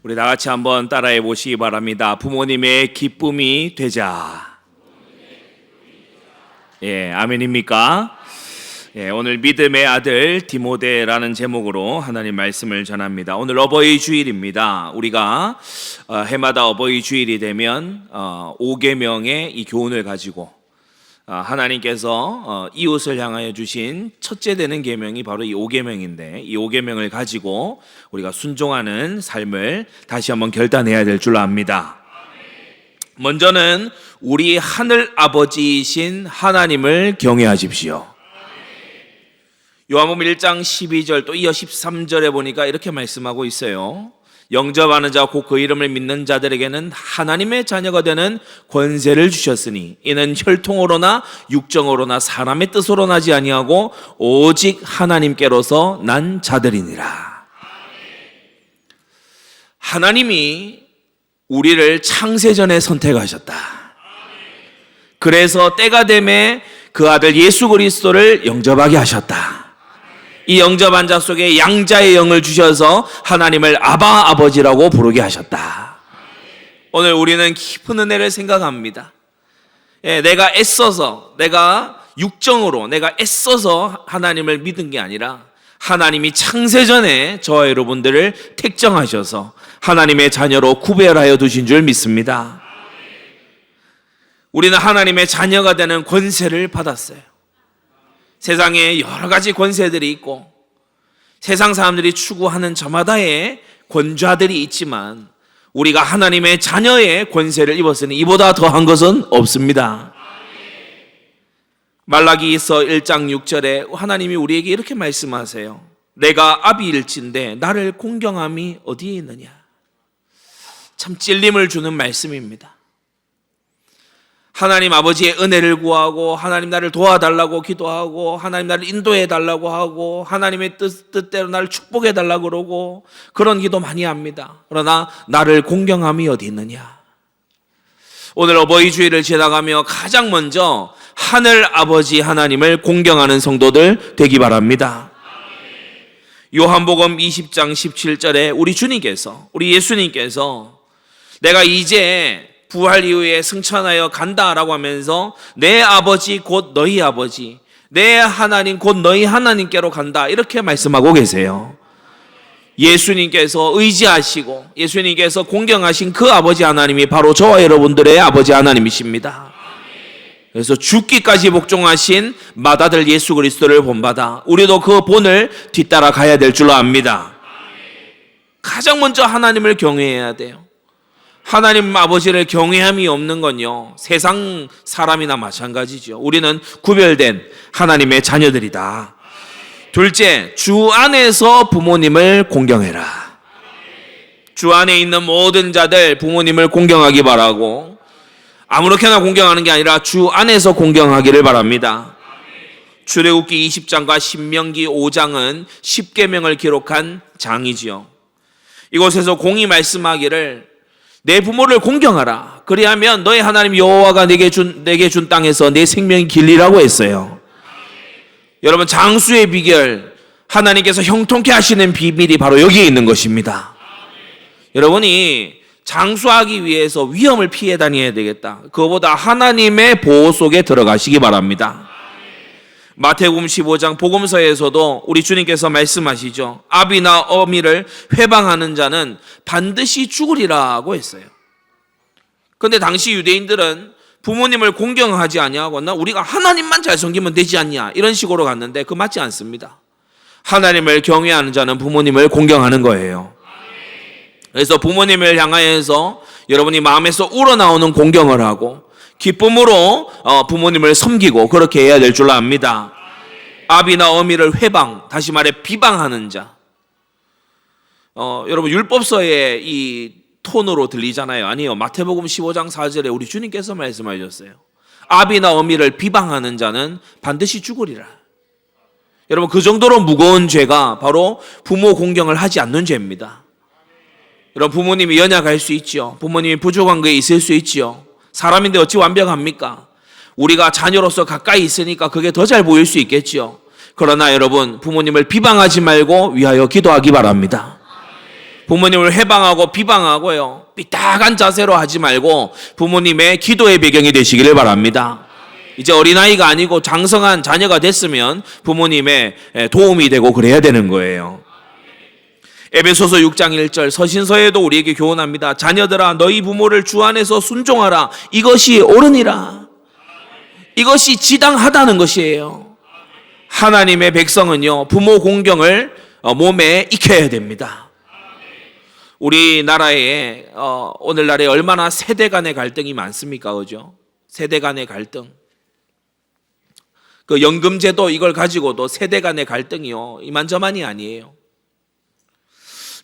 우리 다 같이 한번 따라해 보시기 바랍니다. 부모님의 기쁨이 되자. 예, 아멘입니까? 예, 오늘 믿음의 아들 디모데라는 제목으로 하나님 말씀을 전합니다. 오늘 어버이 주일입니다. 우리가 해마다 어버이 주일이 되면 5계명의 이 교훈을 가지고 하나님께서 이웃을 향하여 주신 첫째 되는 계명이 바로 이 5계명인데, 이 5계명을 가지고 우리가 순종하는 삶을 다시 한번 결단해야 될 줄 압니다. 먼저는 우리 하늘 아버지이신 하나님을 경외하십시오. 요한복음 1장 12절 또 이어 13절에 보니까 이렇게 말씀하고 있어요. 영접하는 자 곧 그 이름을 믿는 자들에게는 하나님의 자녀가 되는 권세를 주셨으니 이는 혈통으로나 육정으로나 사람의 뜻으로 나지 아니하고 오직 하나님께로서 난 자들이니라. 하나님이 우리를 창세전에 선택하셨다. 그래서 때가 되매 그 아들 예수 그리스도를 영접하게 하셨다. 이 영접한 자 속에 양자의 영을 주셔서 하나님을 아바 아버지라고 부르게 하셨다. 오늘 우리는 깊은 은혜를 생각합니다. 내가 애써서, 내가 육정으로, 내가 애써서 하나님을 믿은 게 아니라 하나님이 창세전에 저와 여러분들을 택정하셔서 하나님의 자녀로 구별하여 두신 줄 믿습니다. 우리는 하나님의 자녀가 되는 권세를 받았어요. 세상에 여러 가지 권세들이 있고 세상 사람들이 추구하는 저마다의 권좌들이 있지만 우리가 하나님의 자녀의 권세를 입었으니 이보다 더한 것은 없습니다. 말라기서 1장 6절에 하나님이 우리에게 이렇게 말씀하세요. 내가 아비일진데 나를 공경함이 어디에 있느냐. 참 찔림을 주는 말씀입니다. 하나님 아버지의 은혜를 구하고 하나님 나를 도와달라고 기도하고 하나님 나를 인도해달라고 하고 하나님의 뜻대로 나를 축복해달라고 그러고 그런 기도 많이 합니다. 그러나 나를 공경함이 어디 있느냐. 오늘 어버이 주일을 지나가며 가장 먼저 하늘 아버지 하나님을 공경하는 성도들 되기 바랍니다. 요한복음 20장 17절에 우리 주님께서, 우리 예수님께서 내가 이제 부활 이후에 승천하여 간다라고 하면서 내 아버지 곧 너희 아버지, 내 하나님 곧 너희 하나님께로 간다 이렇게 말씀하고 계세요. 예수님께서 의지하시고 예수님께서 공경하신 그 아버지 하나님이 바로 저와 여러분들의 아버지 하나님이십니다. 그래서 죽기까지 복종하신 맏아들 예수 그리스도를 본받아 우리도 그 본을 뒤따라 가야 될 줄로 압니다. 가장 먼저 하나님을 경외해야 돼요. 하나님 아버지를 경외함이 없는 건요, 세상 사람이나 마찬가지죠. 우리는 구별된 하나님의 자녀들이다. 둘째, 주 안에서 부모님을 공경해라. 주 안에 있는 모든 자들 부모님을 공경하기 바라고, 아무렇게나 공경하는 게 아니라 주 안에서 공경하기를 바랍니다. 출애굽기 20장과 신명기 5장은 10계명을 기록한 장이지요. 이곳에서 공이 말씀하기를 내 부모를 공경하라. 그리하면 너의 하나님 여호와가 내게 준 땅에서 내 생명이 길리라고 했어요. 여러분, 장수의 비결, 하나님께서 형통케 하시는 비밀이 바로 여기에 있는 것입니다. 여러분이 장수하기 위해서 위험을 피해 다녀야 되겠다. 그거보다 하나님의 보호 속에 들어가시기 바랍니다. 마태복음 15장 복음서에서도 우리 주님께서 말씀하시죠. 아비나 어미를 회방하는 자는 반드시 죽으리라고 했어요. 그런데 당시 유대인들은 부모님을 공경하지 아니하거나 우리가 하나님만 잘 섬기면 되지 않냐 이런 식으로 갔는데 그 맞지 않습니다. 하나님을 경외하는 자는 부모님을 공경하는 거예요. 그래서 부모님을 향하여서 여러분이 마음에서 우러나오는 공경을 하고 기쁨으로 부모님을 섬기고 그렇게 해야 될 줄 압니다. 아비나 어미를 회방, 다시 말해 비방하는 자. 여러분 율법서의 이 톤으로 들리잖아요. 아니요. 마태복음 15장 4절에 우리 주님께서 말씀하셨어요. 아비나 어미를 비방하는 자는 반드시 죽으리라. 여러분 그 정도로 무거운 죄가 바로 부모 공경을 하지 않는 죄입니다. 여러분 부모님이 연약할 수 있죠. 부모님이 부족한 게 있을 수 있죠. 사람인데 어찌 완벽합니까? 우리가 자녀로서 가까이 있으니까 그게 더 잘 보일 수 있겠죠. 그러나 여러분 부모님을 비방하지 말고 위하여 기도하기 바랍니다. 부모님을 해방하고 비방하고요, 삐딱한 자세로 하지 말고 부모님의 기도의 배경이 되시기를 바랍니다. 이제 어린아이가 아니고 장성한 자녀가 됐으면 부모님의 도움이 되고 그래야 되는 거예요. 에베소서 6장 1절 서신서에도 우리에게 교훈합니다. 자녀들아 너희 부모를 주 안에서 순종하라. 이것이 옳으니라. 이것이 지당하다는 것이에요. 하나님의 백성은요, 부모 공경을 몸에 익혀야 됩니다. 우리나라에 오늘날에 얼마나 세대 간의 갈등이 많습니까? 그죠? 세대 간의 갈등. 그 연금제도 이걸 가지고도 세대 간의 갈등이요, 이만저만이 아니에요.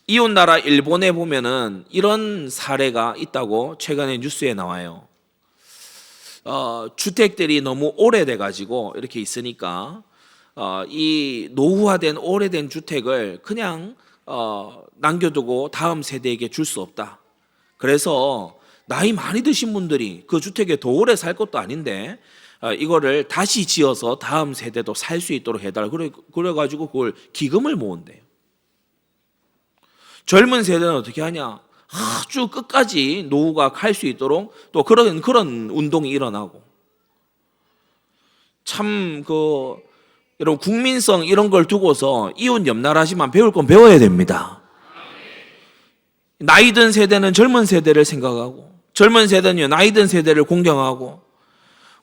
이웃나라 일본에 보면은 이런 사례가 있다고 최근에 뉴스에 나와요. 주택들이 너무 오래돼 가지고 이렇게 있으니까 이 노후화된 오래된 주택을 그냥 남겨두고 다음 세대에게 줄 수 없다. 그래서 나이 많이 드신 분들이 그 주택에 더 오래 살 것도 아닌데 이거를 다시 지어서 다음 세대도 살 수 있도록 해달라. 그래가지고 그걸 기금을 모은대요. 젊은 세대는 어떻게 하냐? 아주 끝까지 노후가 갈 수 있도록 또 그런 운동이 일어나고. 참 여러분 국민성 이런 걸 두고서 이웃 옆나라지만 배울 건 배워야 됩니다. 나이 든 세대는 젊은 세대를 생각하고, 젊은 세대는 나이 든 세대를 공경하고,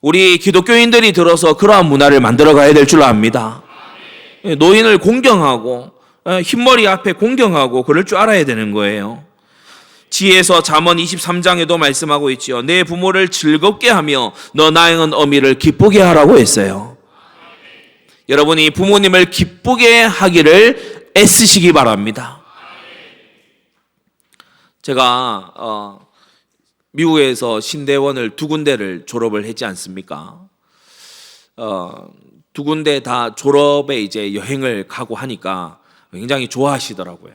우리 기독교인들이 들어서 그러한 문화를 만들어 가야 될 줄 압니다. 노인을 공경하고 흰머리 앞에 공경하고 그럴 줄 알아야 되는 거예요. 지혜서 잠언 23장에도 말씀하고 있지요. 내 부모를 즐겁게 하며 너 낳은 어미를 기쁘게 하라고 했어요. 여러분이 부모님을 기쁘게 하기를 애쓰시기 바랍니다. 제가 미국에서 신대원을 2군데를 졸업을 했지 않습니까? 2군데 다 졸업에 이제 여행을 가고 하니까 굉장히 좋아하시더라고요.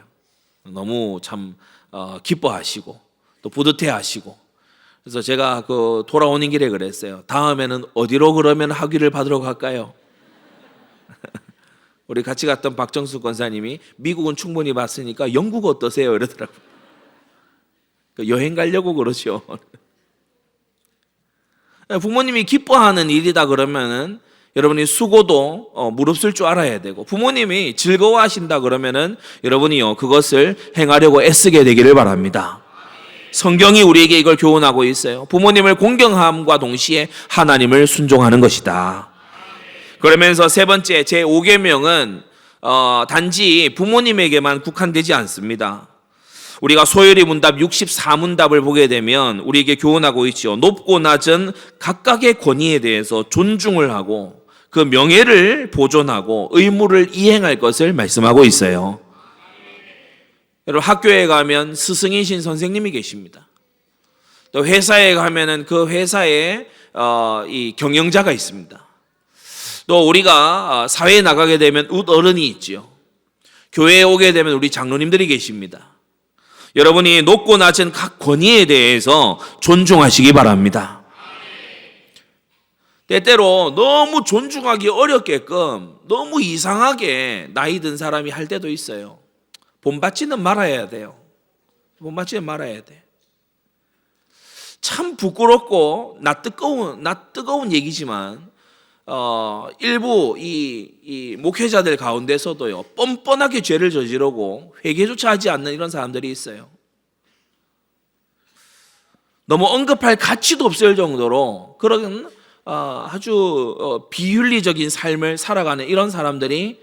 너무 참 기뻐하시고 또 뿌듯해하시고. 그래서 제가 돌아오는 길에 그랬어요. 다음에는 어디로 그러면 학위를 받으러 갈까요? 우리 같이 갔던 박정수 권사님이 미국은 충분히 봤으니까 영국 어떠세요? 이러더라고요. 여행 가려고 그러죠. 부모님이 기뻐하는 일이다 그러면은 여러분이 수고도 무릅쓸 줄 알아야 되고, 부모님이 즐거워하신다 그러면은 여러분이요 그것을 행하려고 애쓰게 되기를 바랍니다. 성경이 우리에게 이걸 교훈하고 있어요. 부모님을 공경함과 동시에 하나님을 순종하는 것이다. 그러면서 세 번째 제5계명은 단지 부모님에게만 국한되지 않습니다. 우리가 소요리 문답 64문답을 보게 되면 우리에게 교훈하고 있죠. 높고 낮은 각각의 권위에 대해서 존중을 하고 그 명예를 보존하고 의무를 이행할 것을 말씀하고 있어요. 여러분 학교에 가면 스승이신 선생님이 계십니다. 또 회사에 가면은 그 회사에 이 경영자가 있습니다. 또 우리가 사회에 나가게 되면 웃어른이 있지요. 교회에 오게 되면 우리 장로님들이 계십니다. 여러분이 높고 낮은 각 권위에 대해서 존중하시기 바랍니다. 때때로 너무 존중하기 어렵게끔 너무 이상하게 나이 든 사람이 할 때도 있어요. 본받지는 말아야 돼요. 본받지는 말아야 돼. 참 부끄럽고 나 뜨거운 얘기지만 일부 이 목회자들 가운데서도요 뻔뻔하게 죄를 저지르고 회개조차 하지 않는 이런 사람들이 있어요. 너무 언급할 가치도 없을 정도로 그런 아주 비윤리적인 삶을 살아가는 이런 사람들이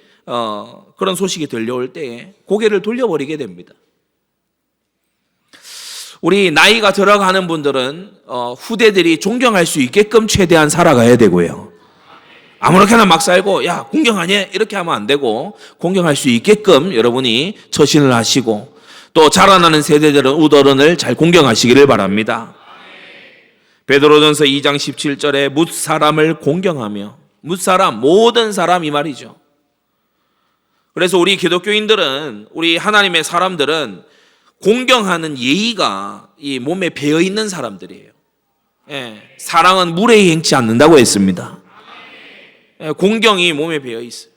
그런 소식이 들려올 때에 고개를 돌려버리게 됩니다. 우리 나이가 들어가는 분들은 후대들이 존경할 수 있게끔 최대한 살아가야 되고요. 아무렇게나 막 살고 야 공경하냐 이렇게 하면 안 되고 공경할 수 있게끔 여러분이 처신을 하시고 또 자라나는 세대들은 우더른을 잘 공경하시기를 바랍니다. 베드로전서 2장 17절에 뭇 사람을 공경하며, 뭇 사람 모든 사람 이 말이죠. 그래서 우리 기독교인들은, 우리 하나님의 사람들은 공경하는 예의가 이 몸에 배어 있는 사람들이에요. 사랑은 물에 행치 않는다고 했습니다. 공경이 몸에 배어 있어요.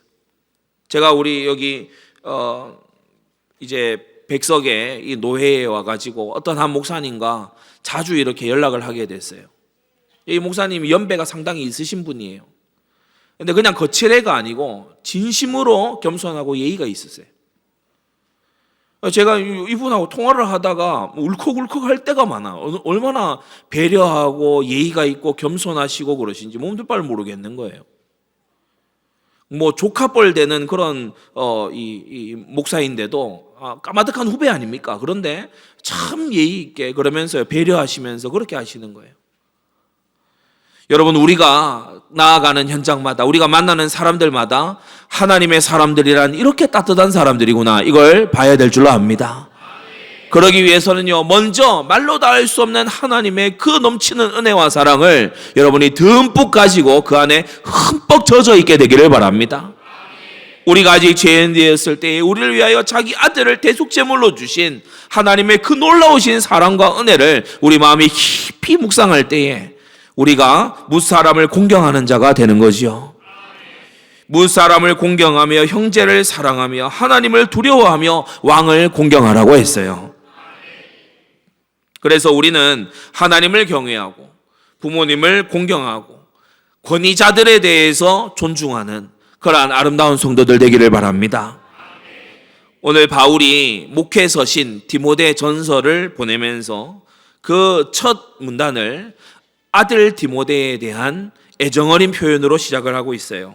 제가 우리 여기 이제 백석에 이 노회에 와가지고 어떤 한 목사님과 자주 이렇게 연락을 하게 됐어요. 이 목사님이 연배가 상당히 있으신 분이에요. 근데 그냥 거칠애가 아니고 진심으로 겸손하고 예의가 있으세요. 제가 이분하고 통화를 하다가 울컥울컥 할 때가 많아. 얼마나 배려하고 예의가 있고 겸손하시고 그러신지 몸둘 바를 모르겠는 거예요. 뭐 조카뻘 되는 그런 이 목사인데도 까마득한 후배 아닙니까? 그런데 참 예의 있게 그러면서 배려하시면서 그렇게 하시는 거예요. 여러분, 우리가 나아가는 현장마다, 우리가 만나는 사람들마다 하나님의 사람들이란 이렇게 따뜻한 사람들이구나, 이걸 봐야 될 줄로 압니다. 그러기 위해서는요, 먼저 말로 다 할 수 없는 하나님의 그 넘치는 은혜와 사랑을 여러분이 듬뿍 가지고 그 안에 흠뻑 젖어 있게 되기를 바랍니다. 우리가 아직 죄인되었을 때에 우리를 위하여 자기 아들을 대속제물로 주신 하나님의 그 놀라우신 사랑과 은혜를 우리 마음이 깊이 묵상할 때에 우리가 무사람을 공경하는 자가 되는 거지요. 무사람을 공경하며 형제를 사랑하며 하나님을 두려워하며 왕을 공경하라고 했어요. 그래서 우리는 하나님을 경외하고 부모님을 공경하고 권위자들에 대해서 존중하는 그러한 아름다운 성도들 되기를 바랍니다. 오늘 바울이 목회 서신 디모데 전서를 보내면서 그 첫 문단을 아들 디모데에 대한 애정어린 표현으로 시작을 하고 있어요.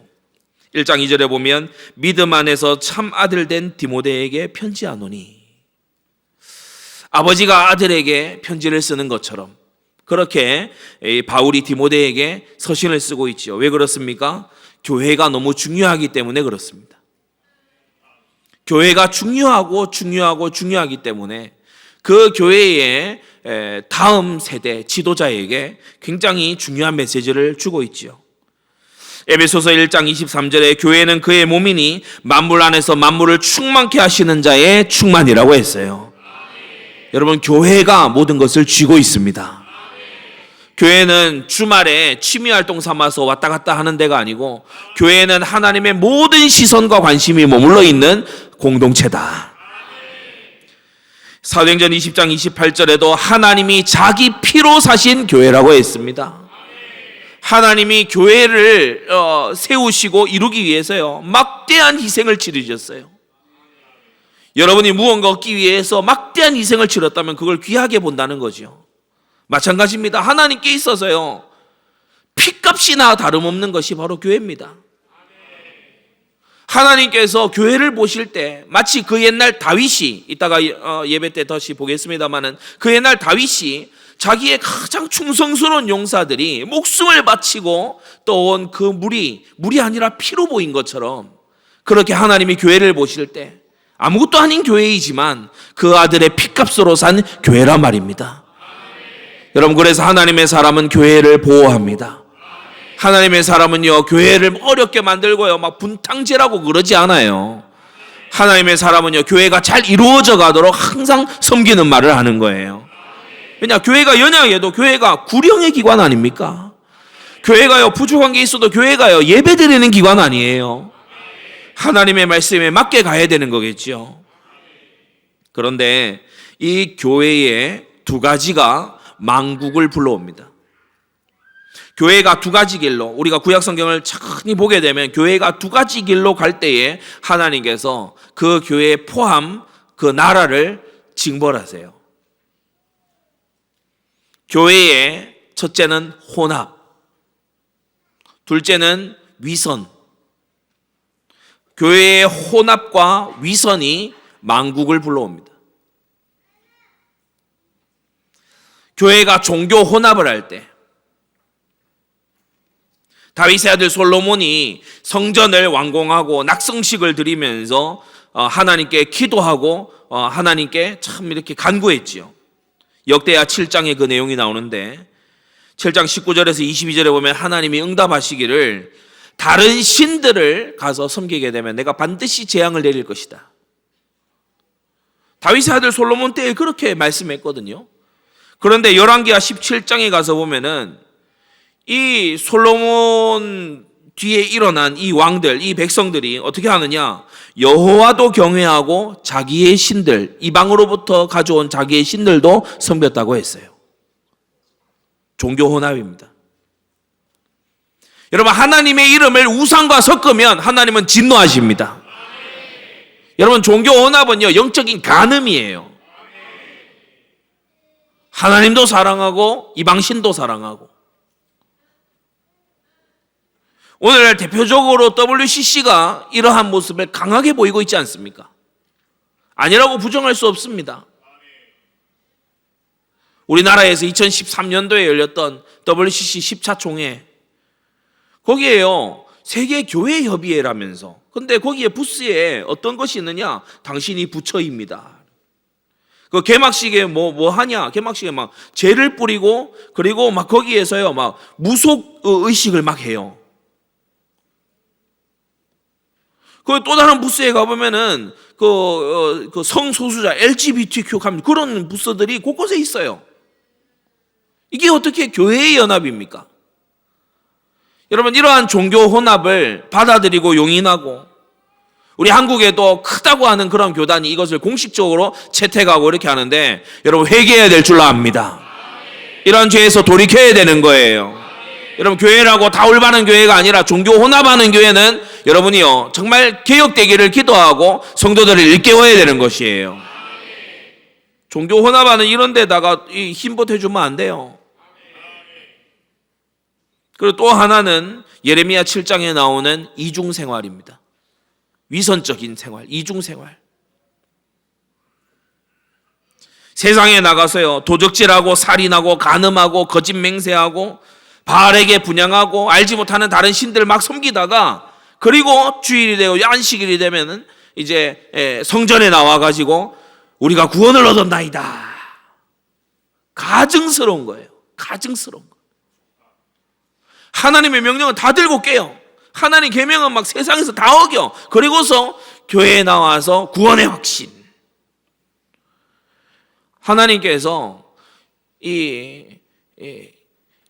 1장 2절에 보면 믿음 안에서 참 아들 된 디모데에게 편지하노니, 아버지가 아들에게 편지를 쓰는 것처럼 그렇게 바울이 디모데에게 서신을 쓰고 있죠. 왜 그렇습니까? 교회가 너무 중요하기 때문에 그렇습니다. 교회가 중요하기 때문에 그 교회의 다음 세대 지도자에게 굉장히 중요한 메시지를 주고 있지요. 에베소서 1장 23절에 교회는 그의 몸이니 만물 안에서 만물을 충만케 하시는 자의 충만이라고 했어요. 여러분, 교회가 모든 것을 쥐고 있습니다. 교회는 주말에 취미활동 삼아서 왔다 갔다 하는 데가 아니고 교회는 하나님의 모든 시선과 관심이 머물러 있는 공동체다. 사도행전 20장 28절에도 하나님이 자기 피로 사신 교회라고 했습니다. 하나님이 교회를 세우시고 이루기 위해서요, 막대한 희생을 치르셨어요. 여러분이 무언가 얻기 위해서 막대한 희생을 치렀다면 그걸 귀하게 본다는 거죠. 마찬가지입니다. 하나님께 있어서요, 피값이나 다름없는 것이 바로 교회입니다. 하나님께서 교회를 보실 때 마치 그 옛날 다윗이, 이따가 예배 때 다시 보겠습니다마는 그 옛날 다윗이 자기의 가장 충성스러운 용사들이 목숨을 바치고 떠온 그 물이 아니라 피로 보인 것처럼 그렇게 하나님이 교회를 보실 때 아무것도 아닌 교회이지만 그 아들의 피값으로 산 교회란 말입니다. 여러분, 그래서 하나님의 사람은 교회를 보호합니다. 하나님의 사람은요, 교회를 어렵게 만들고요, 막 분탕질하고 그러지 않아요. 하나님의 사람은요, 교회가 잘 이루어져 가도록 항상 섬기는 말을 하는 거예요. 왜냐, 교회가 연약해도 교회가 구령의 기관 아닙니까? 교회가요, 부족한 게 있어도 교회가요, 예배 드리는 기관 아니에요. 하나님의 말씀에 맞게 가야 되는 거겠죠. 그런데 이 교회의 두 가지가 망국을 불러옵니다. 교회가 두 가지 길로, 우리가 구약성경을 천천히 보게 되면 교회가 두 가지 길로 갈 때에 하나님께서 그 교회 포함 그 나라를 징벌하세요. 교회의 첫째는 혼합, 둘째는 위선. 교회의 혼합과 위선이 망국을 불러옵니다. 교회가 종교 혼합을 할 때, 다윗의 아들 솔로몬이 성전을 완공하고 낙성식을 드리면서 하나님께 기도하고 하나님께 참 이렇게 간구했지요. 역대하 7장에 그 내용이 나오는데 7장 19절에서 22절에 보면 하나님이 응답하시기를 다른 신들을 가서 섬기게 되면 내가 반드시 재앙을 내릴 것이다. 다윗의 아들 솔로몬 때에 그렇게 말씀했거든요. 그런데 열왕기하 17장에 가서 보면은 이 솔로몬 뒤에 일어난 이 왕들, 이 백성들이 어떻게 하느냐? 여호와도 경외하고 자기의 신들, 이방으로부터 가져온 자기의 신들도 섬겼다고 했어요. 종교 혼합입니다. 여러분, 하나님의 이름을 우상과 섞으면 하나님은 진노하십니다. 여러분, 종교 혼합은요, 영적인 간음이에요. 하나님도 사랑하고 이방신도 사랑하고. 오늘날 대표적으로 WCC가 이러한 모습을 강하게 보이고 있지 않습니까? 아니라고 부정할 수 없습니다. 우리나라에서 2013년도에 열렸던 WCC 10차 총회, 거기에요, 세계교회협의회라면서. 근데 거기에 부스에 어떤 것이 있느냐? 당신이 부처입니다. 그 개막식에 뭐 하냐? 개막식에 막 죄를 뿌리고, 그리고 막 거기에서요, 막 무속 의식을 막 해요. 그 또 다른 부스에 가보면은 그 성소수자 LGBTQ 그런 부스들이 곳곳에 있어요. 이게 어떻게 교회의 연합입니까? 여러분, 이러한 종교 혼합을 받아들이고 용인하고, 우리 한국에도 크다고 하는 그런 교단이 이것을 공식적으로 채택하고 이렇게 하는데, 여러분, 회개해야 될 줄 압니다. 이런 죄에서 돌이켜야 되는 거예요. 여러분, 교회라고 다 올바른 교회가 아니라 종교 혼합하는 교회는 여러분이요, 정말 개혁되기를 기도하고 성도들을 일깨워야 되는 것이에요. 종교 혼합하는 이런 데다가 힘 보태주면 안 돼요. 그리고 또 하나는 예레미야 7장에 나오는 이중생활입니다. 위선적인 생활, 이중생활. 세상에 나가서요, 도적질하고 살인하고 간음하고 거짓 맹세하고 바알에게 분향하고 알지 못하는 다른 신들을 막 섬기다가, 그리고 주일이 되고 안식일이 되면은 이제 성전에 나와가지고 우리가 구원을 얻었나이다. 가증스러운 거예요. 가증스러운 거. 하나님의 명령은 다 들고 깨요. 하나님 계명은 막 세상에서 다 어겨. 그리고서 교회에 나와서 구원의 확신. 하나님께서 이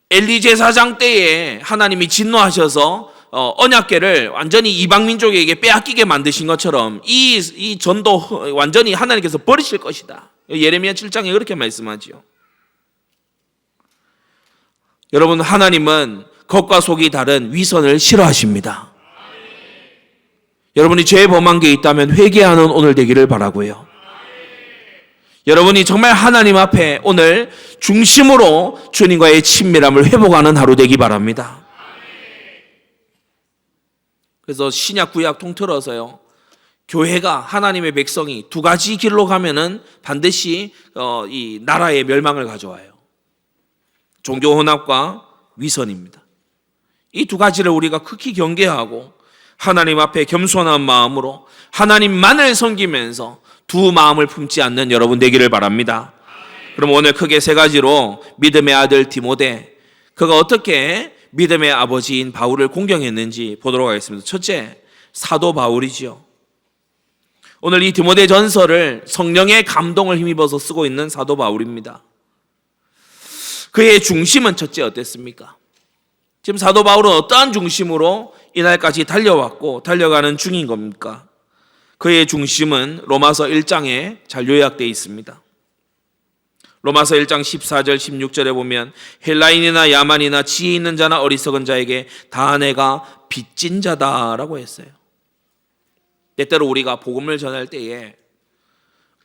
엘리 제사장 때에 하나님이 진노하셔서 언약궤를 완전히 이방 민족에게 빼앗기게 만드신 것처럼 이 전도 완전히 하나님께서 버리실 것이다. 예레미야 7장에 그렇게 말씀하지요. 여러분, 하나님은 겉과 속이 다른 위선을 싫어하십니다. 여러분이 죄에 범한 게 있다면 회개하는 오늘 되기를 바라고요. 여러분이 정말 하나님 앞에 오늘 중심으로 주님과의 친밀함을 회복하는 하루 되기 바랍니다. 그래서 신약 구약 통틀어서요, 교회가, 하나님의 백성이 두 가지 길로 가면은 반드시 이 나라의 멸망을 가져와요. 종교 혼합과 위선입니다. 이 두 가지를 우리가 극히 경계하고 하나님 앞에 겸손한 마음으로 하나님만을 섬기면서 두 마음을 품지 않는 여러분 되기를 바랍니다. 그럼 오늘 크게 세 가지로 믿음의 아들 디모데, 그가 어떻게 믿음의 아버지인 바울을 공경했는지 보도록 하겠습니다. 첫째, 사도 바울이지요. 오늘 이 디모데 전서를 성령의 감동을 힘입어서 쓰고 있는 사도 바울입니다. 그의 중심은 첫째 어땠습니까? 지금 사도 바울은 어떠한 중심으로 이날까지 달려왔고 달려가는 중인 겁니까? 그의 중심은 로마서 1장에 잘 요약되어 있습니다. 로마서 1장 14절 16절에 보면 헬라인이나 야만이나 지혜 있는 자나 어리석은 자에게 다 내가 빚진 자다라고 했어요. 때때로 우리가 복음을 전할 때에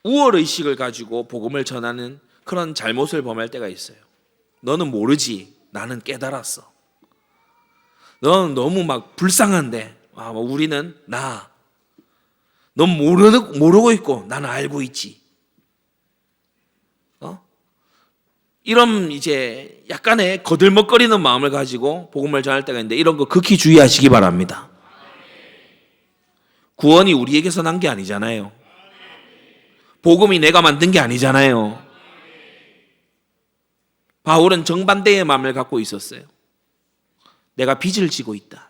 우월의식을 가지고 복음을 전하는 그런 잘못을 범할 때가 있어요. 너는 모르지, 나는 깨달았어. 너는 너무 막 불쌍한데 우리는 넌 모르고 있고 나는 알고 있지. 이런 이제 약간의 거들먹거리는 마음을 가지고 복음을 전할 때가 있는데 이런 거 극히 주의하시기 바랍니다. 구원이 우리에게서 난 게 아니잖아요. 복음이 내가 만든 게 아니잖아요. 바울은 정반대의 마음을 갖고 있었어요. 내가 빚을 지고 있다.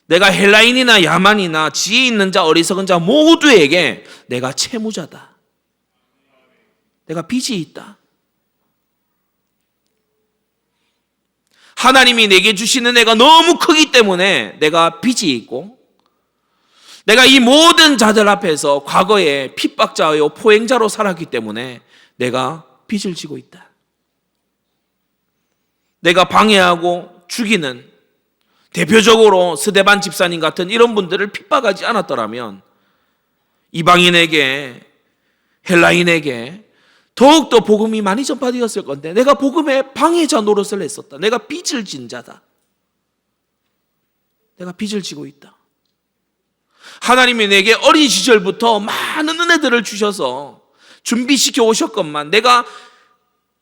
내가 헬라인이나 야만이나 지혜 있는 자 어리석은 자 모두에게 내가 채무자다. 내가 빚이 있다. 하나님이 내게 주시는 은혜가 너무 크기 때문에 내가 빚이 있고, 내가 이 모든 자들 앞에서 과거에 핍박자요 포행자로 살았기 때문에 내가 빚을 지고 있다. 내가 방해하고 죽이는, 대표적으로 스데반 집사님 같은 이런 분들을 핍박하지 않았더라면 이방인에게, 헬라인에게 더욱더 복음이 많이 전파되었을 건데 내가 복음의 방해자 노릇을 했었다. 내가 빚을 진 자다. 내가 빚을 지고 있다. 하나님이 내게 어린 시절부터 많은 은혜들을 주셔서 준비시켜 오셨건만 내가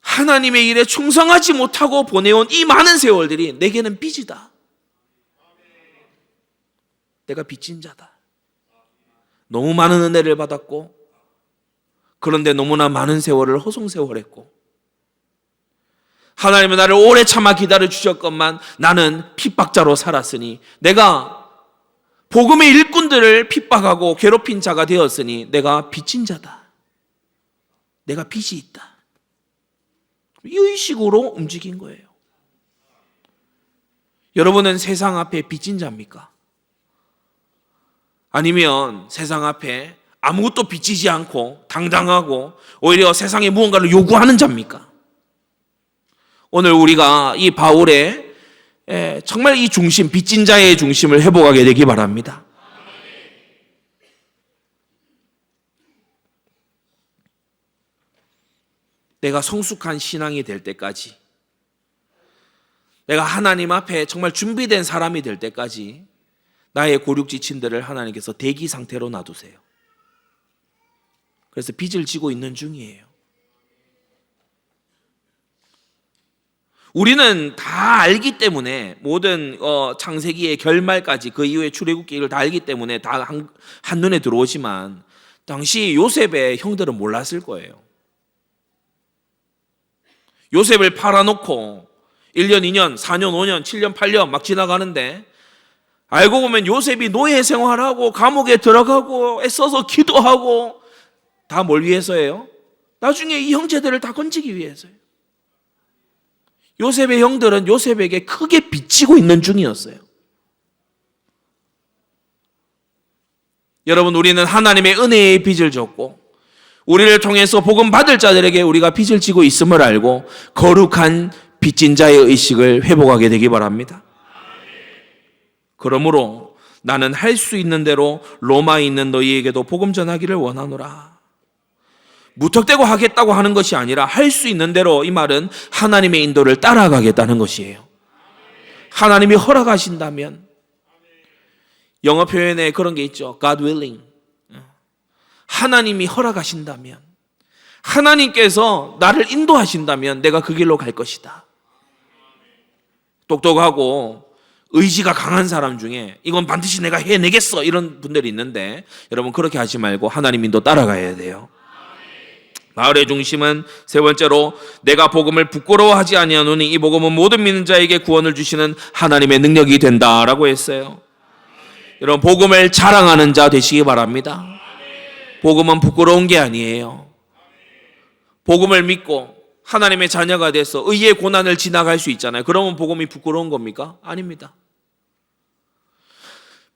하나님의 일에 충성하지 못하고 보내온 이 많은 세월들이 내게는 빚이다. 내가 빚진 자다. 너무 많은 은혜를 받았고, 그런데 너무나 많은 세월을 허송세월했고, 하나님은 나를 오래 참아 기다려 주셨건만 나는 핍박자로 살았으니, 내가 복음의 일꾼들을 핍박하고 괴롭힌 자가 되었으니 내가 빚진 자다. 내가 빚이 있다. 이 의식으로 움직인 거예요. 여러분은 세상 앞에 빚진 자입니까? 아니면 세상 앞에 아무것도 빚지지 않고 당당하고 오히려 세상에 무언가를 요구하는 자입니까? 오늘 우리가 이 바울의 정말 이 중심, 빚진 자의 중심을 회복하게 되기 바랍니다. 내가 성숙한 신앙이 될 때까지, 내가 하나님 앞에 정말 준비된 사람이 될 때까지 나의 고륙지친들을 하나님께서 대기 상태로 놔두세요. 그래서 빚을 지고 있는 중이에요. 우리는 다 알기 때문에, 모든 창세기의 결말까지 그 이후에 출애굽기를 다 알기 때문에 다 한눈에 들어오지만 당시 요셉의 형들은 몰랐을 거예요. 요셉을 팔아놓고 1년, 2년, 4년, 5년, 7년, 8년 막 지나가는데 알고 보면 요셉이 노예 생활하고 감옥에 들어가고 애써서 기도하고 다 뭘 위해서예요? 나중에 이 형제들을 다 건지기 위해서예요. 요셉의 형들은 요셉에게 크게 빚지고 있는 중이었어요. 여러분, 우리는 하나님의 은혜의 빚을 졌고 우리를 통해서 복음 받을 자들에게 우리가 빚을 지고 있음을 알고 거룩한 빚진 자의 의식을 회복하게 되기 바랍니다. 그러므로 나는 할 수 있는 대로 로마에 있는 너희에게도 복음 전하기를 원하노라. 무턱대고 하겠다고 하는 것이 아니라 할 수 있는 대로, 이 말은 하나님의 인도를 따라가겠다는 것이에요. 하나님이 허락하신다면, 영어 표현에 그런 게 있죠. God willing. 하나님이 허락하신다면, 하나님께서 나를 인도하신다면 내가 그 길로 갈 것이다. 똑똑하고 의지가 강한 사람 중에 이건 반드시 내가 해내겠어 이런 분들이 있는데, 여러분 그렇게 하지 말고 하나님 인도 따라가야 돼요. 바울의 중심은 세 번째로, 내가 복음을 부끄러워하지 아니하노니 이 복음은 모든 믿는 자에게 구원을 주시는 하나님의 능력이 된다라고 했어요. 여러분, 복음을 자랑하는 자 되시기 바랍니다. 복음은 부끄러운 게 아니에요. 복음을 믿고 하나님의 자녀가 돼서 의의 고난을 지나갈 수 있잖아요. 그러면 복음이 부끄러운 겁니까? 아닙니다.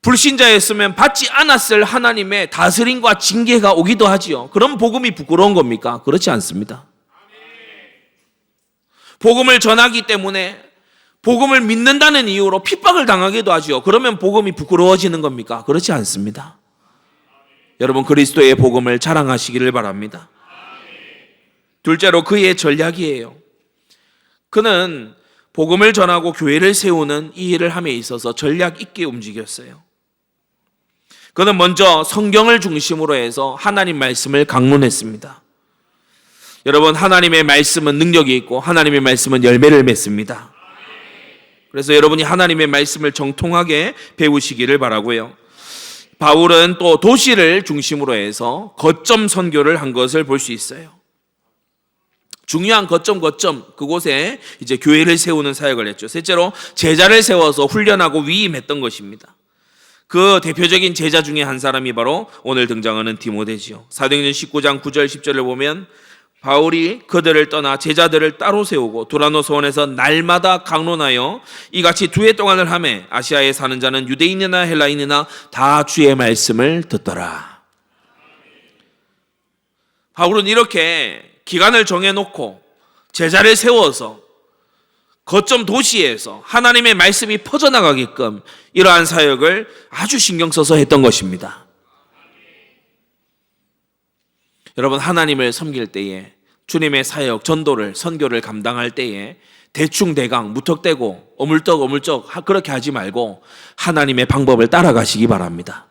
불신자였으면 받지 않았을 하나님의 다스림과 징계가 오기도 하지요. 그럼 복음이 부끄러운 겁니까? 그렇지 않습니다. 복음을 전하기 때문에, 복음을 믿는다는 이유로 핍박을 당하기도 하지요. 그러면 복음이 부끄러워지는 겁니까? 그렇지 않습니다. 여러분, 그리스도의 복음을 자랑하시기를 바랍니다. 둘째로, 그의 전략이에요. 그는 복음을 전하고 교회를 세우는 이 일을 함에 있어서 전략 있게 움직였어요. 그는 먼저 성경을 중심으로 해서 하나님 말씀을 강론했습니다. 여러분, 하나님의 말씀은 능력이 있고 하나님의 말씀은 열매를 맺습니다. 그래서 여러분이 하나님의 말씀을 정통하게 배우시기를 바라고요. 바울은 또 도시를 중심으로 해서 거점 선교를 한 것을 볼 수 있어요. 중요한 거점 그곳에 이제 교회를 세우는 사역을 했죠. 셋째로, 제자를 세워서 훈련하고 위임했던 것입니다. 그 대표적인 제자 중에 한 사람이 바로 오늘 등장하는 디모데지요. 사도행전 19장 9절 10절을 보면 바울이 그들을 떠나 제자들을 따로 세우고 두라노스원에서 날마다 강론하여 이같이 2해 동안을 하매 아시아에 사는 자는 유대인이나 헬라인이나 다 주의 말씀을 듣더라. 바울은 이렇게 기간을 정해놓고 제자를 세워서 거점 도시에서 하나님의 말씀이 퍼져나가게끔 이러한 사역을 아주 신경 써서 했던 것입니다. 여러분, 하나님을 섬길 때에, 주님의 사역, 전도를, 선교를 감당할 때에 대충대강 무턱대고 어물떡 그렇게 하지 말고 하나님의 방법을 따라가시기 바랍니다.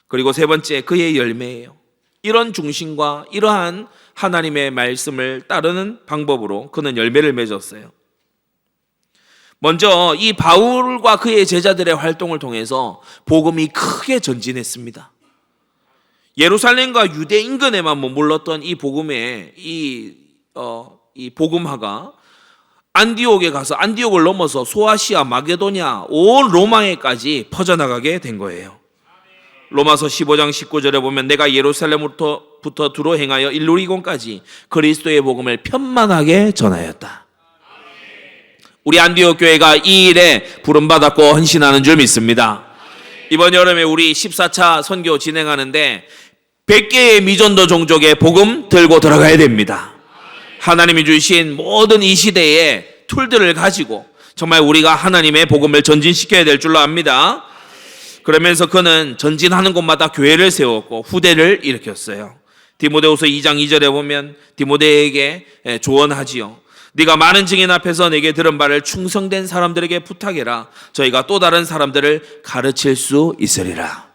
그리고 3번째, 그의 열매예요. 이런 중심과 이러한 하나님의 말씀을 따르는 방법으로 그는 열매를 맺었어요. 먼저 이 바울과 그의 제자들의 활동을 통해서 복음이 크게 전진했습니다. 예루살렘과 유대 인근에만 머물렀던 이 복음의 이 복음화가 안디옥에 가서 안디옥을 넘어서 소아시아, 마게도냐, 온 로마에까지 퍼져나가게 된 거예요. 로마서 15장 19절에 보면 내가 예루살렘부터 두로 행하여 일루리곤까지 그리스도의 복음을 편만하게 전하였다. 우리 안디옥 교회가 이 일에 부름받았고 헌신하는 줄 믿습니다. 이번 여름에 우리 14차 선교 진행하는데 100개의 미전도 종족의 복음 들고 들어가야 됩니다. 하나님이 주신 모든 이 시대의 툴들을 가지고 정말 우리가 하나님의 복음을 전진시켜야 될 줄로 압니다. 그러면서 그는 전진하는 곳마다 교회를 세웠고 후대를 일으켰어요. 디모데후서 2장 2절에 보면 디모데에게 조언하지요. 네가 많은 증인 앞에서 내게 들은 바를 충성된 사람들에게 부탁해라. 저희가 또 다른 사람들을 가르칠 수 있으리라.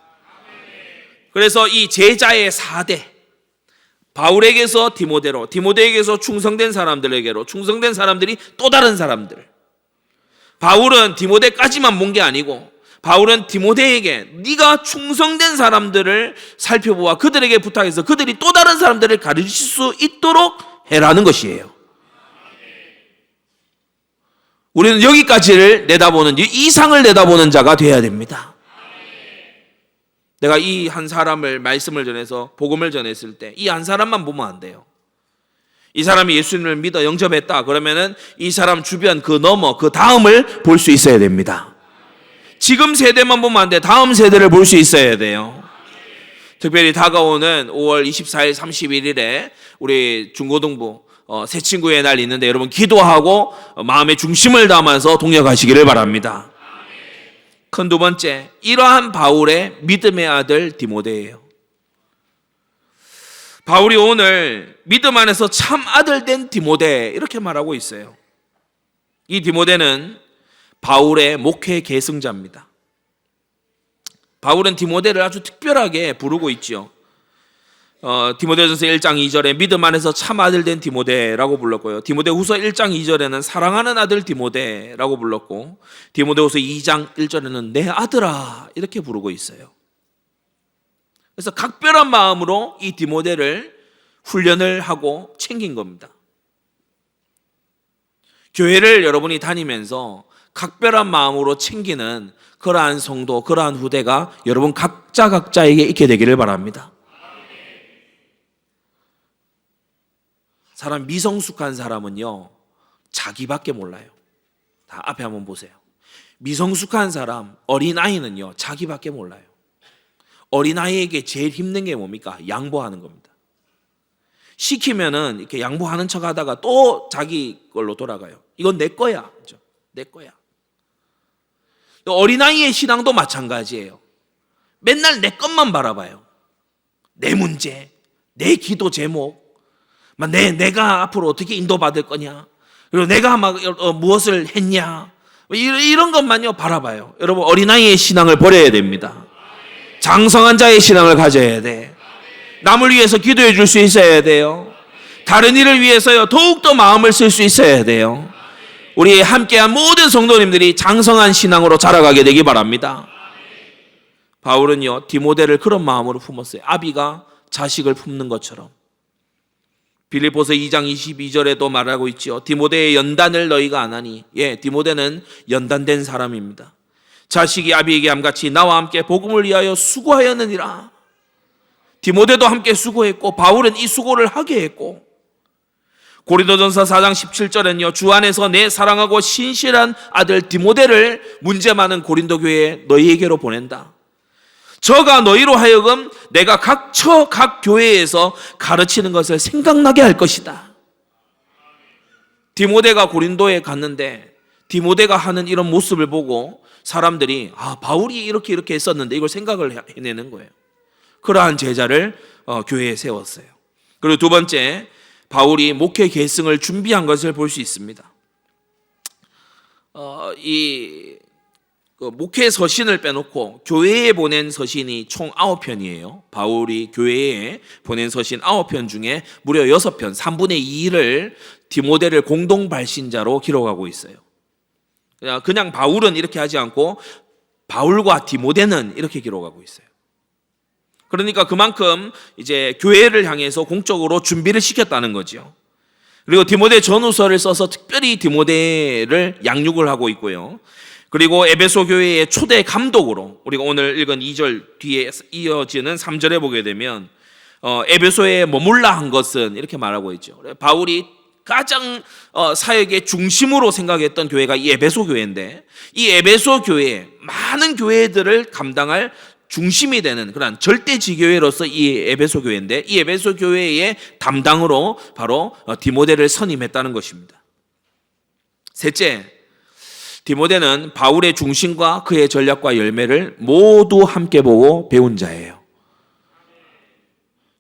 그래서 이 제자의 4대, 바울에게서 디모데로, 디모데에게서 충성된 사람들에게로, 충성된 사람들이 또 다른 사람들. 바울은 디모데까지만 본 게 아니고 바울은 디모데에게 네가 충성된 사람들을 살펴보아 그들에게 부탁해서 그들이 또 다른 사람들을 가르칠 수 있도록 해라는 것이에요. 우리는 여기까지를 내다보는, 이상을 내다보는 자가 되어야 됩니다. 내가 이 한 사람을 말씀을 전해서 복음을 전했을 때 이 한 사람만 보면 안 돼요. 이 사람이 예수님을 믿어 영접했다 그러면은 이 사람 주변 그 너머 그 다음을 볼 수 있어야 됩니다. 지금 세대만 보면 안 돼. 다음 세대를 볼 수 있어야 돼요. 특별히 다가오는 5월 24일 31일에 우리 중고등부 새 친구의 날 있는데 여러분 기도하고 마음의 중심을 담아서 동역하시기를 바랍니다. 큰 2번째, 이러한 바울의 믿음의 아들 디모데예요. 바울이 오늘 믿음 안에서 참 아들 된 디모데 이렇게 말하고 있어요. 이 디모데는 바울의 목회 계승자입니다. 바울은 디모데를 아주 특별하게 부르고 있죠. 디모데전서 1장 2절에 믿음 안에서 참 아들 된 디모데라고 불렀고요. 디모데후서 1장 2절에는 사랑하는 아들 디모데라고 불렀고 디모데후서 2장 1절에는 내 아들아 이렇게 부르고 있어요. 그래서 각별한 마음으로 이 디모데를 훈련을 하고 챙긴 겁니다. 교회를 여러분이 다니면서 각별한 마음으로 챙기는 그러한 성도, 그러한 후대가 여러분 각자에게 있게 되기를 바랍니다. 사람 미성숙한 사람은요 자기밖에 몰라요. 다 앞에 한번 보세요. 미성숙한 사람, 어린아이는요 자기밖에 몰라요. 어린아이에게 제일 힘든 게 뭡니까? 양보하는 겁니다. 시키면은 이렇게 양보하는 척 하다가 또 자기 걸로 돌아가요. 이건 내 거야. 그렇죠? 내 거야. 어린아이의 신앙도 마찬가지예요. 맨날 내 것만 바라봐요. 내 문제, 내 기도 제목, 내가 앞으로 어떻게 인도받을 거냐, 그리고 내가 무엇을 했냐, 이런 것만요 바라봐요. 여러분 어린아이의 신앙을 버려야 됩니다. 장성한 자의 신앙을 가져야 돼. 남을 위해서 기도해 줄 수 있어야 돼요. 다른 일을 위해서요 더욱더 마음을 쓸 수 있어야 돼요. 우리 함께한 모든 성도님들이 장성한 신앙으로 자라가게 되기 바랍니다. 바울은요 디모데를 그런 마음으로 품었어요. 아비가 자식을 품는 것처럼. 빌립보서 2장 22절에도 말하고 있죠. 디모데의 연단을 너희가 안 하니. 디모데는 연단된 사람입니다. 자식이 아비에게 함같이 나와 함께 복음을 위하여 수고하였느니라. 디모데도 함께 수고했고 바울은 이 수고를 하게 했고, 고린도전서 4장 17절에는요, 주 안에서 내 사랑하고 신실한 아들 디모데를 문제 많은 고린도 교회에 너희에게로 보낸다. 저가 너희로 하여금 내가 각 교회에서 가르치는 것을 생각나게 할 것이다. 디모데가 고린도에 갔는데 디모데가 하는 이런 모습을 보고 사람들이 바울이 이렇게 했었는데 이걸 생각을 해내는 거예요. 그러한 제자를 교회에 세웠어요. 그리고 두 번째, 바울이 목회 계승을 준비한 것을 볼 수 있습니다. 목회 서신을 빼놓고 교회에 보낸 서신이 총 9편이에요. 바울이 교회에 보낸 서신 9편 중에 무려 6편, 3분의 2를 디모데를 공동 발신자로 기록하고 있어요. 그냥 바울은 이렇게 하지 않고 바울과 디모데는 이렇게 기록하고 있어요. 그러니까 그만큼 이제 교회를 향해서 공적으로 준비를 시켰다는 거죠. 그리고 디모데 전후서를 써서 특별히 디모데를 양육을 하고 있고요. 그리고 에베소 교회의 초대 감독으로, 우리가 오늘 읽은 2절 뒤에 이어지는 3절에 보게 되면 에베소에 머물라 한 것은 이렇게 말하고 있죠. 바울이 가장 사역의 중심으로 생각했던 교회가 이 에베소 교회인데, 이 에베소 교회, 많은 교회들을 감당할 중심이 되는 그런 절대 지교회로서 이 에베소 교회인데, 이 에베소 교회의 담당으로 바로 디모데를 선임했다는 것입니다. 셋째, 디모데는 바울의 중심과 그의 전략과 열매를 모두 함께 보고 배운 자예요.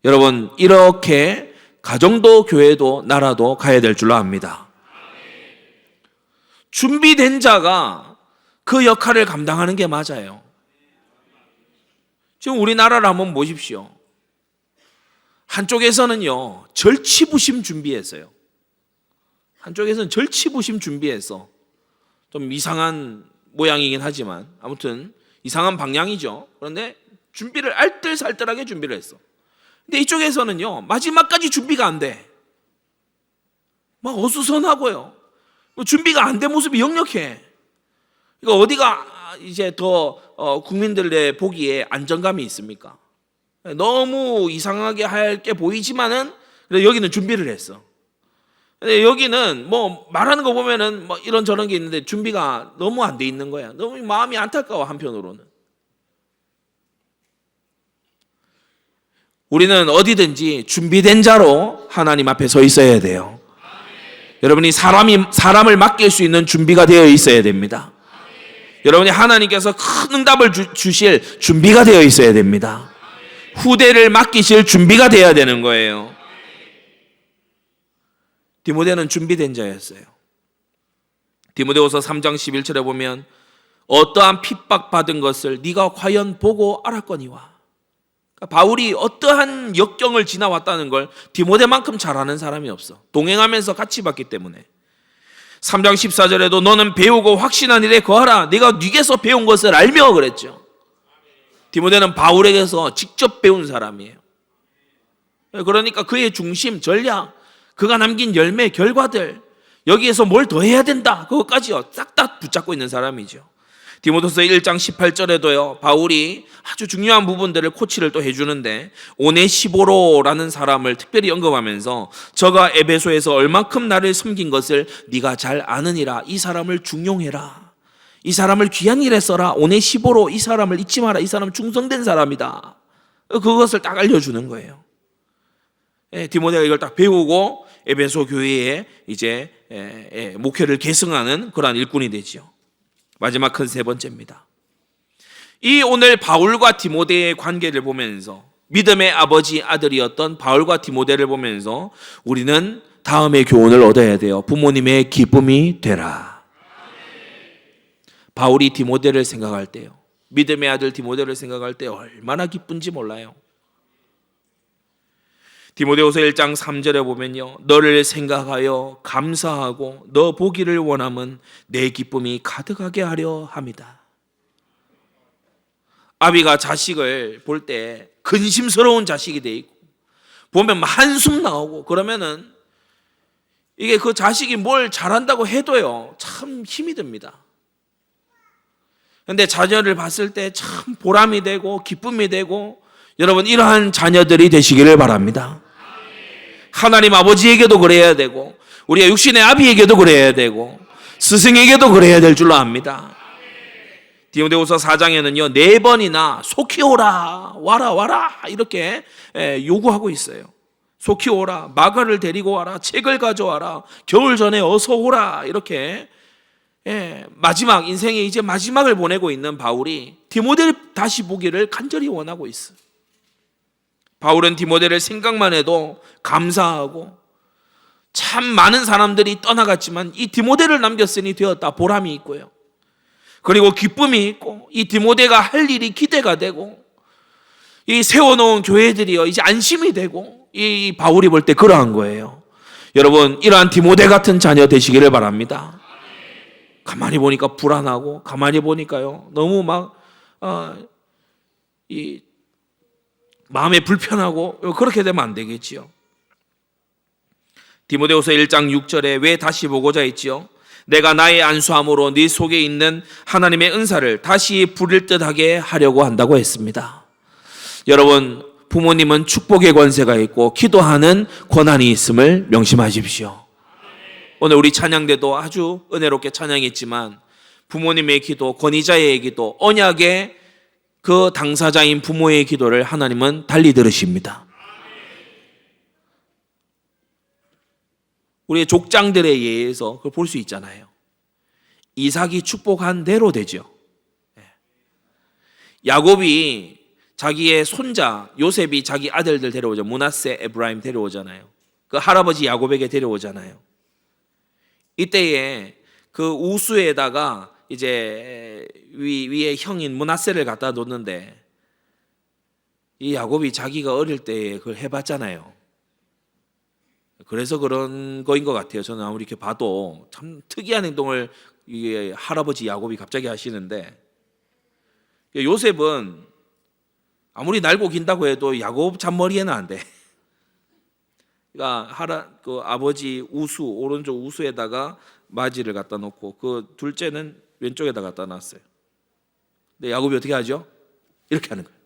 여러분, 이렇게 가정도 교회도 나라도 가야 될 줄로 압니다. 준비된 자가 그 역할을 감당하는 게 맞아요. 지금 우리나라를 한번 보십시오. 한쪽에서는요, 절치부심 준비했어요. 한쪽에서는 절치부심 준비해서, 좀 이상한 모양이긴 하지만 아무튼 이상한 방향이죠. 그런데 준비를 알뜰살뜰하게 준비를 했어. 근데 이쪽에서는요, 마지막까지 준비가 안 돼. 막 어수선하고요. 준비가 안 된 모습이 역력해. 이거 어디가 이제 더 국민들의 보기에 안정감이 있습니까? 너무 이상하게 할 게 보이지만은 여기는 준비를 했어. 근데 여기는 뭐 말하는 거 보면은 뭐 이런저런 게 있는데 준비가 너무 안 돼 있는 거야. 너무 마음이 안타까워. 한편으로는 우리는 어디든지 준비된 자로 하나님 앞에 서 있어야 돼요. 여러분이 사람을 맡길 수 있는 준비가 되어 있어야 됩니다. 여러분이 하나님께서 큰 응답을 주실 준비가 되어 있어야 됩니다. 후대를 맡기실 준비가 되어야 되는 거예요. 디모데는 준비된 자였어요. 디모데후서 3장 11절에 보면 어떠한 핍박받은 것을 네가 과연 보고 알았거니와. 그러니까 바울이 어떠한 역경을 지나왔다는 걸 디모데만큼 잘 아는 사람이 없어. 동행하면서 같이 봤기 때문에. 3장 14절에도 너는 배우고 확신한 일에 거하라. 네가 네게서 배운 것을 알며 그랬죠. 디모데는 바울에게서 직접 배운 사람이에요. 그러니까 그의 중심, 전략, 그가 남긴 열매, 결과들, 여기에서 뭘 더 해야 된다, 그것까지요 싹 다 붙잡고 있는 사람이죠. 디모데후서 1장 18절에도요 바울이 아주 중요한 부분들을 코치를 또 해주는데, 오네시보로라는 사람을 특별히 언급하면서 저가 에베소에서 얼만큼 나를 섬긴 것을 네가 잘 아느니라. 이 사람을 중용해라. 이 사람을 귀한 일에 써라. 오네시보로, 이 사람을 잊지 마라. 이 사람은 충성된 사람이다. 그것을 딱 알려주는 거예요. 디모데가 이걸 딱 배우고 에베소 교회에 이제 목회를 계승하는 그러한 일꾼이 되죠. 마지막 큰 세 번째입니다. 이 오늘 바울과 디모데의 관계를 보면서, 믿음의 아버지 아들이었던 바울과 디모데를 보면서 우리는 다음의 교훈을 얻어야 돼요. 부모님의 기쁨이 되라. 바울이 디모데를 생각할 때요, 믿음의 아들 디모데를 생각할 때 얼마나 기쁜지 몰라요. 디모데후서 1장 3절에 보면요, 너를 생각하여 감사하고 너 보기를 원함은 내 기쁨이 가득하게 하려 함이다. 아비가 자식을 볼 때 근심스러운 자식이 돼 있고, 보면 한숨 나오고 그러면은 이게 그 자식이 뭘 잘한다고 해도요 참 힘이 듭니다. 그런데 자녀를 봤을 때 참 보람이 되고 기쁨이 되고, 여러분, 이러한 자녀들이 되시기를 바랍니다. 하나님 아버지에게도 그래야 되고, 우리가 육신의 아비에게도 그래야 되고, 스승에게도 그래야 될 줄로 압니다. 디모데후서 4장에는요 4번이나 속히 오라, 와라 이렇게 요구하고 있어요. 속히 오라, 마가를 데리고 와라, 책을 가져와라, 겨울 전에 어서 오라, 이렇게 마지막, 인생의 이제 마지막을 보내고 있는 바울이 디모데를 다시 보기를 간절히 원하고 있어요. 바울은 디모데를 생각만 해도 감사하고, 참 많은 사람들이 떠나갔지만 이 디모데를 남겼으니 되었다 보람이 있고요, 그리고 기쁨이 있고, 이 디모데가 할 일이 기대가 되고, 이 세워놓은 교회들이요 이제 안심이 되고, 이 바울이 볼 때 그러한 거예요. 여러분, 이러한 디모데 같은 자녀 되시기를 바랍니다. 가만히 보니까 불안하고, 가만히 보니까요 너무 이 마음에 불편하고, 그렇게 되면 안 되겠지요. 디모데후서 1장 6절에 왜 다시 보고자 했지요? 내가 나의 안수함으로 네 속에 있는 하나님의 은사를 다시 부릴 듯하게 하려고 한다고 했습니다. 여러분, 부모님은 축복의 권세가 있고 기도하는 권한이 있음을 명심하십시오. 오늘 우리 찬양대도 아주 은혜롭게 찬양했지만, 부모님의 기도, 권위자의 기도, 언약의 그 당사자인 부모의 기도를 하나님은 달리 들으십니다. 우리의 족장들에 의해서 그걸 볼 수 있잖아요. 이삭이 축복한 대로 되죠. 야곱이 자기의 손자 요셉이 자기 아들들 데려오죠. 므낫세, 에브라임 데려오잖아요. 그 할아버지 야곱에게 데려오잖아요. 이때에 그 우수에다가 이제 위에 형인 므낫세를 갖다 놓는데, 이 야곱이 자기가 어릴 때 그걸 해봤잖아요. 그래서 그런 거인 것 같아요. 저는 아무리 이렇게 봐도 참 특이한 행동을 이 할아버지 야곱이 갑자기 하시는데, 요셉은 아무리 날고 긴다고 해도 야곱 잔머리에는 안 돼. 그러니까 그 아버지 우수, 오른쪽 우수에다가 마지를 갖다 놓고, 그 둘째는 왼쪽에다 갖다 놨어요. 근데 야곱이 어떻게 하죠? 이렇게 하는 거예요.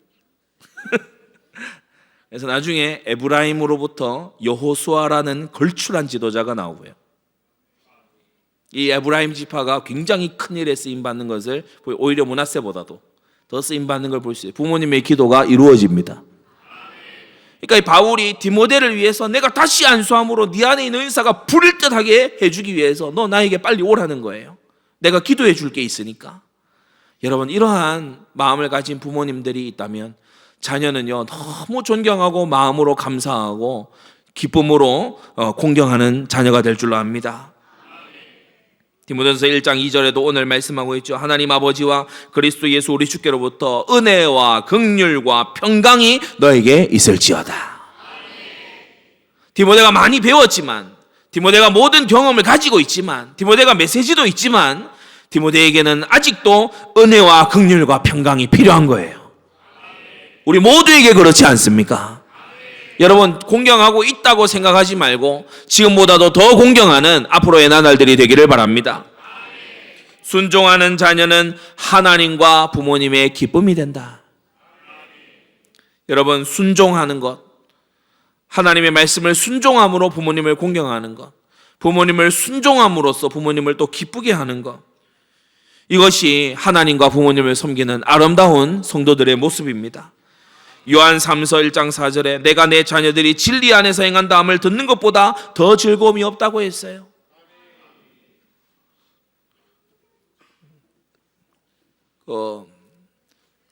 그래서 나중에 에브라임으로부터 여호수아라는 걸출한 지도자가 나오고요, 이 에브라임 지파가 굉장히 큰 일에 쓰임 받는 것을, 오히려 므낫세보다도 더 쓰임 받는 걸 볼 수 있어요. 부모님의 기도가 이루어집니다. 그러니까 이 바울이 디모데를 위해서 내가 다시 안수함으로 네 안에 있는 은사가 부릴 듯하게 해주기 위해서 너 나에게 빨리 오라는 거예요. 내가 기도해 줄 게 있으니까. 여러분, 이러한 마음을 가진 부모님들이 있다면 자녀는요 너무 존경하고 마음으로 감사하고 기쁨으로 공경하는 자녀가 될 줄로 압니다. 디모데전서 1장 2절에도 오늘 말씀하고 있죠. 하나님 아버지와 그리스도 예수 우리 주께로부터 은혜와 긍휼과 평강이 너에게 있을지어다. 디모데가 많이 배웠지만, 디모데가 모든 경험을 가지고 있지만, 디모데가 메시지도 있지만, 디모데에게는 아직도 은혜와 긍휼과 평강이 필요한 거예요. 우리 모두에게 그렇지 않습니까? 여러분, 공경하고 있다고 생각하지 말고 지금보다도 더 공경하는 앞으로의 나날들이 되기를 바랍니다. 순종하는 자녀는 하나님과 부모님의 기쁨이 된다. 여러분, 순종하는 것, 하나님의 말씀을 순종함으로 부모님을 공경하는 것, 부모님을 순종함으로써 부모님을 또 기쁘게 하는 것, 이것이 하나님과 부모님을 섬기는 아름다운 성도들의 모습입니다. 요한 3서 1장 4절에 내가 내 자녀들이 진리 안에서 행한다함을 듣는 것보다 더 즐거움이 없다고 했어요.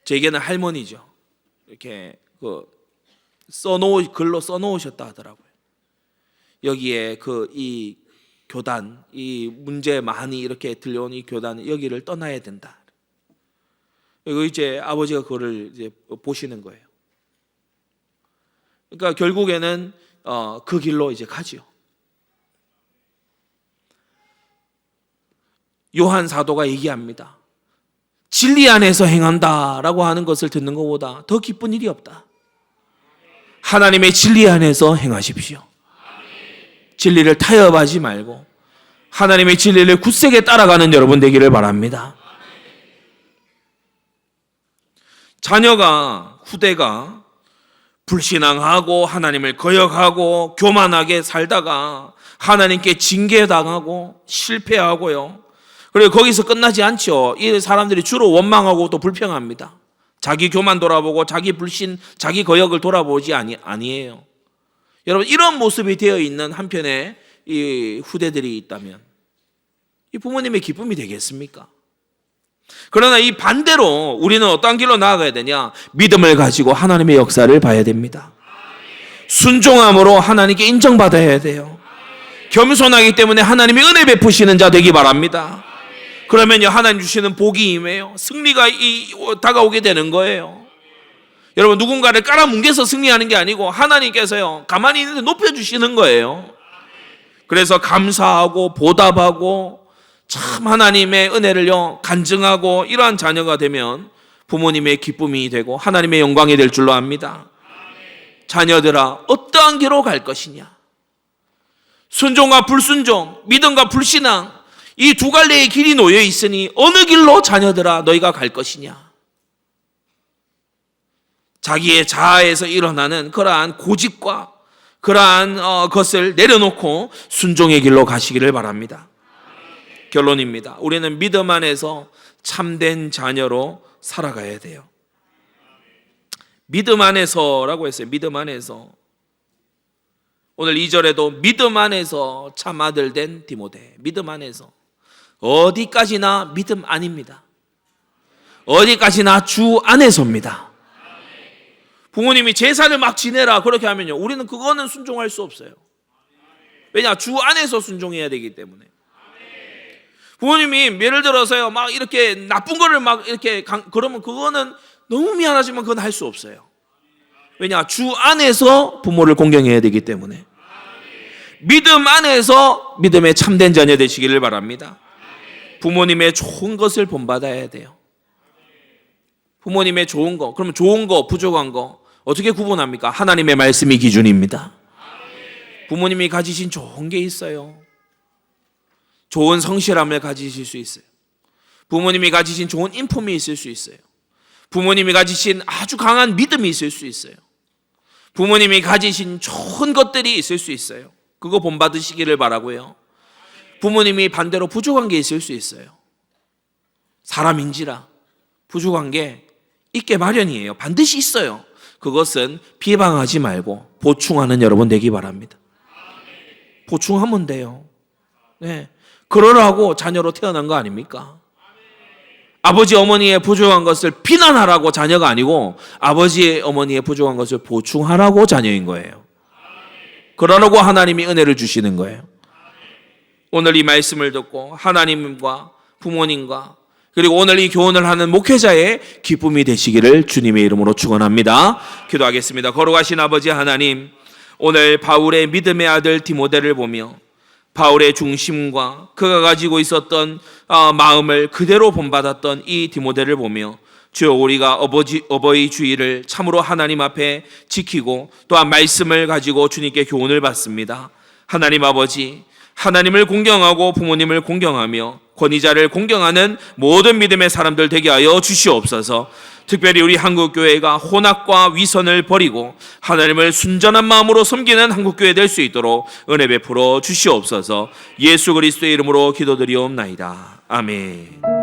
제게는 할머니죠. 이렇게 글로 써놓으셨다 하더라고요. 여기에 이 교단, 이 문제 많이 이렇게 들려온 이 교단, 여기를 떠나야 된다. 그리고 이제 아버지가 그거를 이제 보시는 거예요. 그러니까 결국에는 그 길로 이제 가지요. 요한 사도가 얘기합니다. 진리 안에서 행한다라고 하는 것을 듣는 것보다 더 기쁜 일이 없다. 하나님의 진리 안에서 행하십시오. 진리를 타협하지 말고 하나님의 진리를 굳세게 따라가는 여러분 되기를 바랍니다. 자녀가, 후대가 불신앙하고 하나님을 거역하고 교만하게 살다가 하나님께 징계당하고 실패하고요. 그리고 거기서 끝나지 않죠. 이 사람들이 주로 원망하고 또 불평합니다. 자기 교만 돌아보고 자기 불신, 자기 거역을 돌아보지 아니에요. 여러분, 이런 모습이 되어 있는 한편의 이 후대들이 있다면 이 부모님의 기쁨이 되겠습니까? 그러나 이 반대로 우리는 어떤 길로 나아가야 되냐? 믿음을 가지고 하나님의 역사를 봐야 됩니다. 순종함으로 하나님께 인정받아야 돼요. 겸손하기 때문에 하나님이 은혜 베푸시는 자 되기 바랍니다. 그러면요, 하나님 주시는 복이 임해요. 승리가 다가오게 되는 거예요. 여러분, 누군가를 깔아뭉개서 승리하는 게 아니고 하나님께서요, 가만히 있는데 높여주시는 거예요. 그래서 감사하고 보답하고 참 하나님의 은혜를요 간증하고 이러한 자녀가 되면 부모님의 기쁨이 되고 하나님의 영광이 될 줄로 압니다. 자녀들아, 어떠한 길로 갈 것이냐? 순종과 불순종, 믿음과 불신앙, 이 두 갈래의 길이 놓여 있으니 어느 길로 자녀들아 너희가 갈 것이냐? 자기의 자아에서 일어나는 그러한 고집과 그러한 것을 내려놓고 순종의 길로 가시기를 바랍니다. 결론입니다. 우리는 믿음 안에서 참된 자녀로 살아가야 돼요. 믿음 안에서라고 했어요. 믿음 안에서. 오늘 2절에도 믿음 안에서 참 아들 된 디모데. 믿음 안에서. 어디까지나 믿음 아닙니다. 어디까지나 주 안에서입니다. 부모님이 제사를 막 지내라 그렇게 하면요, 우리는 그거는 순종할 수 없어요. 왜냐? 주 안에서 순종해야 되기 때문에. 부모님이 예를 들어서요, 막 이렇게 나쁜 거를 막 이렇게 그러면 그거는 너무 미안하지만 그건 할 수 없어요. 왜냐? 주 안에서 부모를 공경해야 되기 때문에. 믿음 안에서 믿음의 참된 자녀 되시기를 바랍니다. 부모님의 좋은 것을 본받아야 돼요. 부모님의 좋은 거, 그러면 좋은 거, 부족한 거 어떻게 구분합니까? 하나님의 말씀이 기준입니다. 부모님이 가지신 좋은 게 있어요. 좋은 성실함을 가지실 수 있어요. 부모님이 가지신 좋은 인품이 있을 수 있어요. 부모님이 가지신 아주 강한 믿음이 있을 수 있어요. 부모님이 가지신 좋은 것들이 있을 수 있어요. 그거 본받으시기를 바라고요. 부모님이 반대로 부족한 게 있을 수 있어요. 사람인지라 부족한 게 있게 마련이에요. 반드시 있어요. 그것은 비방하지 말고 보충하는 여러분 되기 바랍니다. 보충하면 돼요. 네. 그러라고 자녀로 태어난 거 아닙니까? 아버지 어머니의 부족한 것을 비난하라고 자녀가 아니고 아버지 어머니의 부족한 것을 보충하라고 자녀인 거예요. 그러라고 하나님이 은혜를 주시는 거예요. 오늘 이 말씀을 듣고 하나님과 부모님과 그리고 오늘 이 교훈을 하는 목회자의 기쁨이 되시기를 주님의 이름으로 축원합니다. 기도하겠습니다. 거룩하신 아버지 하나님, 오늘 바울의 믿음의 아들 디모데를 보며 바울의 중심과 그가 가지고 있었던 마음을 그대로 본받았던 이 디모데를 보며 주여, 우리가 어버이 주의를 참으로 하나님 앞에 지키고 또한 말씀을 가지고 주님께 교훈을 받습니다. 하나님 아버지, 하나님을 공경하고 부모님을 공경하며 권위자를 공경하는 모든 믿음의 사람들 되게 하여 주시옵소서. 특별히 우리 한국교회가 혼합과 위선을 버리고 하나님을 순전한 마음으로 섬기는 한국교회 될 수 있도록 은혜 베풀어 주시옵소서. 예수 그리스도의 이름으로 기도드리옵나이다. 아멘.